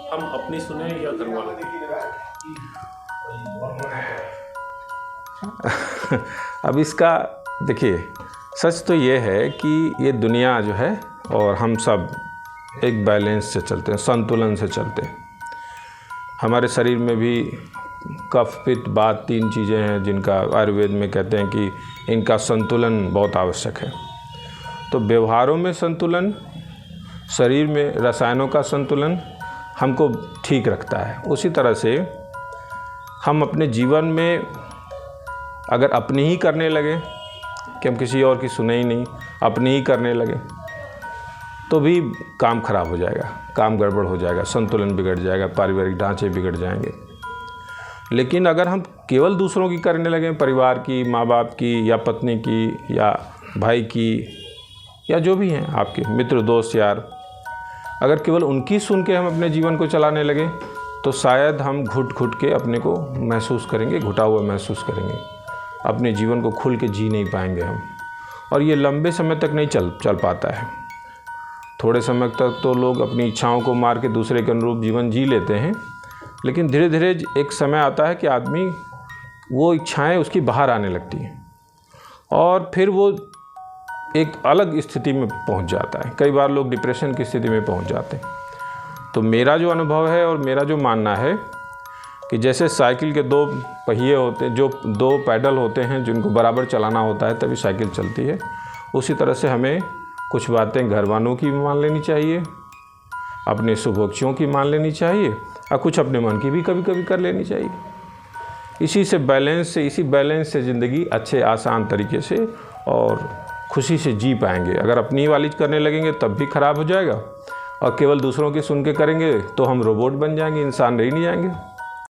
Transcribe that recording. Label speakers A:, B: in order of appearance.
A: हम अपनी सुने या घर वालों की?
B: अब इसका देखिए, सच तो ये है कि ये दुनिया जो है और हम सब एक बैलेंस से चलते हैं, संतुलन से चलते हैं। हमारे शरीर में भी कफ पित्त वात 3 चीज़ें हैं जिनका आयुर्वेद में कहते हैं कि इनका संतुलन बहुत आवश्यक है। तो व्यवहारों में संतुलन, शरीर में रसायनों का संतुलन हमको ठीक रखता है। उसी तरह से हम अपने जीवन में अगर अपनी ही करने लगे कि हम किसी और की सुने ही नहीं, अपनी ही करने लगे, तो भी काम खराब हो जाएगा, काम गड़बड़ हो जाएगा, संतुलन बिगड़ जाएगा, पारिवारिक ढांचे बिगड़ जाएंगे। लेकिन अगर हम केवल दूसरों की करने लगे, परिवार की, माँ बाप की या पत्नी की या भाई की या जो भी हैं आपके मित्र दोस्त यार, अगर केवल उनकी सुन के हम अपने जीवन को चलाने लगे तो शायद हम घुट घुट के अपने को महसूस करेंगे, घुटा हुआ महसूस करेंगे, अपने जीवन को खुल के जी नहीं पाएंगे हम। और ये लंबे समय तक नहीं चल पाता है। थोड़े समय तक तो लोग अपनी इच्छाओं को मार के दूसरे के अनुरूप जीवन जी लेते हैं, लेकिन धीरे धीरे एक समय आता है कि आदमी वो इच्छाएं उसकी बाहर आने लगती हैं और फिर वो एक अलग स्थिति में पहुंच जाता है। कई बार लोग डिप्रेशन की स्थिति में पहुंच जाते हैं। तो मेरा जो अनुभव है और मेरा जो मानना है कि जैसे साइकिल के 2 पहिए होते हैं, जो 2 पैडल होते हैं जिनको बराबर चलाना होता है तभी साइकिल चलती है, उसी तरह से हमें कुछ बातें घर वालों की भी मान लेनी चाहिए, अपने शुभोक्तियों की मान लेनी चाहिए और कुछ अपने मन की भी कभी कभी कर लेनी चाहिए। इसी बैलेंस से ज़िंदगी अच्छे आसान तरीके से और खुशी से जी पाएंगे। अगर अपनी वाली करने लगेंगे तब भी खराब हो जाएगा और केवल दूसरों की सुन के करेंगे तो हम रोबोट बन जाएंगे, इंसान रह नहीं जाएंगे।